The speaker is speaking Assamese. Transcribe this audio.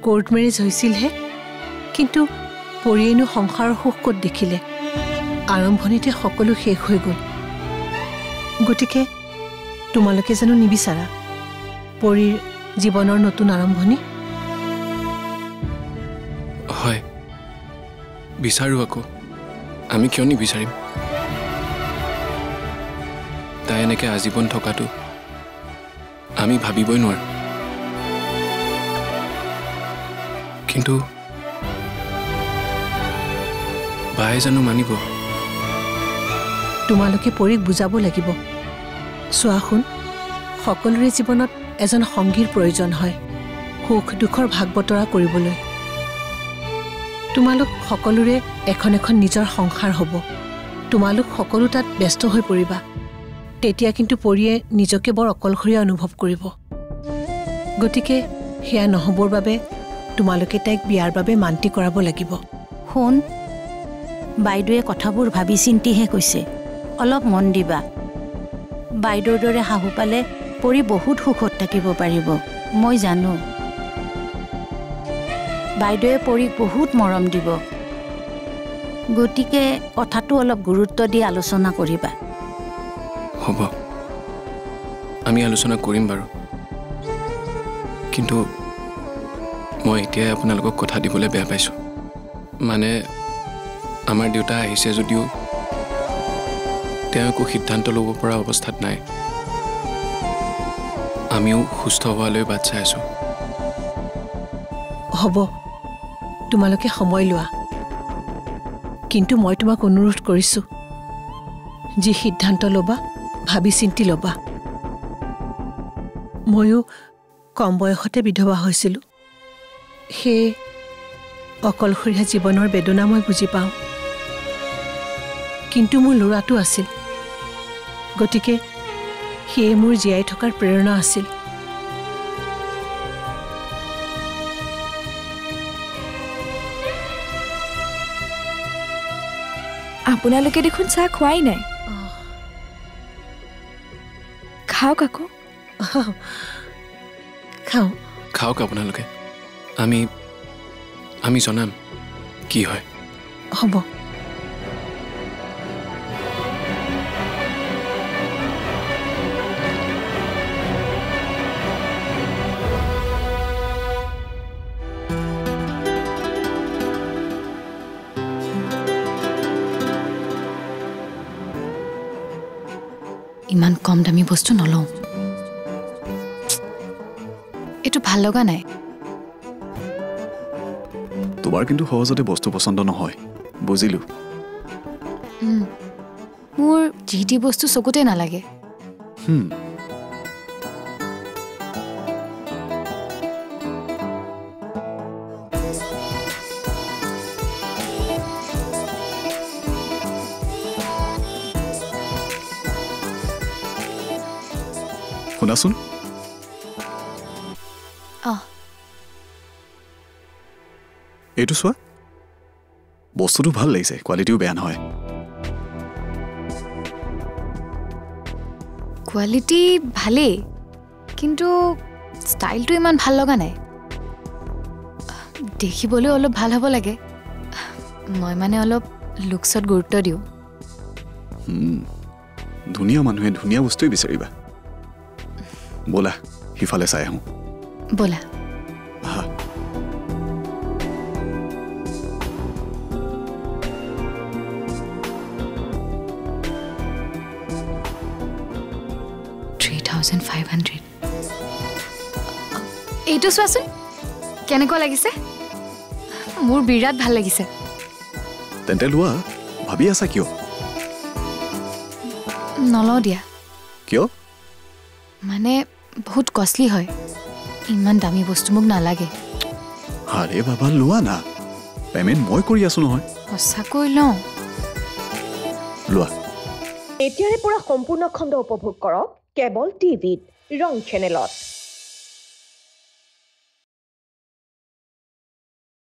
কোৰ্ট মেৰেজ হৈছিলহে কিন্তু পৰিয়েনো সংসাৰৰ সুখ ক'ত দেখিলে আৰম্ভণিতে সকলো শেষ হৈ গ'ল গতিকে তোমালোকে জানো নিবিচাৰা পৰিৰ জীৱনৰ নতুন আৰম্ভণি হয় বিচাৰো আকৌ আমি কিয় নিবিচাৰিম তাই এনেকৈ আজীৱন থকাটো আমি ভাবিবই নোৱাৰো কিন্তু বায়ে জানো মানিব তোমালোকে পৰিক বুজাব লাগিব চোৱা শুন সকলোৰে জীৱনত এজন সংগীৰ প্ৰয়োজন হয় সুখ দুখৰ ভাগ বতৰা কৰিবলৈ তোমালোক সকলোৰে এখন এখন নিজৰ সংসাৰ হ'ব তোমালোক সকলো তাত ব্যস্ত হৈ পৰিবা তেতিয়া কিন্তু পৰিয়ে নিজকে বৰ অকলশৰীয়া অনুভৱ কৰিব গতিকে সেয়া নহ'বৰ বাবে তোমালোকে তাইক বিয়াৰ বাবে মান্তি কৰাব লাগিব শুন বাইদেৱে কথাবোৰ ভাবি চিন্তিহে কৈছে অলপ মন দিবা বাইদেউৰ দৰে শাহু পালে পৰি বহুত সুখত থাকিব পাৰিব মই জানো বাইদেৱে পৰিক বহুত মৰম দিব গতিকে কথাটো অলপ গুৰুত্ব দি আলোচনা কৰিবা হ'ব আমি আলোচনা কৰিম বাৰু কিন্তু মই এতিয়াই আপোনালোকক কথা দিবলৈ বেয়া পাইছোঁ মানে আমাৰ দেউতা আহিছে যদিও তেওঁ একো সিদ্ধান্ত ল'ব পৰা অৱস্থাত নাই আমিও সুস্থ হোৱালৈ বাট চাই আছোঁ হ'ব তোমালোকে সময় লোৱা কিন্তু মই তোমাক অনুৰোধ কৰিছোঁ যি সিদ্ধান্ত ল'বা ভাবি চিন্তি ল'বা ময়ো কম বয়সতে বিধৱা হৈছিলোঁ সেয়ে অকলশৰীয়া জীৱনৰ বেদনা মই বুজি পাওঁ কিন্তু মোৰ ল'ৰাটো আছিল গতিকে সেয়ে মোৰ জীয়াই থকাৰ প্ৰেৰণা আছিল আপোনালোকে দেখোন চাহ খোৱাই নাই খাওক আকৌ খাওঁ খাওক আপোনালোকে আমি জনাম কি হয় হ'ব ইমান কম দামী বস্তু নলওঁ এইটো ভাল লগা নাই তোমাৰ কিন্তু সহজতে বস্তু পছন্দ নহয় বুজিলো মোৰ যি বস্তু চকুতে নালাগে শুনাচোন এইটো চোৱা বস্তুটো ভাল লাগিছে কোৱালিটিও বেয়া নহয় কোৱালিটি ভালেই কিন্তু ষ্টাইলটো ইমান ভাল লগা নাই দেখিবলৈ অলপ ভাল হ'ব লাগে মই মানে অলপ লুকছত গুৰুত্ব দিওঁ ধুনীয়া মানুহে ধুনীয়া বস্তুই বিচাৰিবা ব'লা সিফালে চাই আহোঁ ব'লা এইটো চোৱাচোন কেনেকুৱা লাগিছে মোৰ বিৰাট ভাল লাগিছে তেন্তে লোৱা ভাবি আছা কিয় নলওঁ দিয়া কিয় মানে বহুত কষ্টলি হয় ইমান দামী বস্তু মোক নালাগে আৰে বাবা লোৱা না পেমেণ্ট মই কৰি আছো নহয় সঁচাকৈ লওঁ লোৱা এতিয়াৰে পৰা সম্পূৰ্ণ খণ্ড উপভোগ কৰক কেবল টিভিত ৰং চেনেলত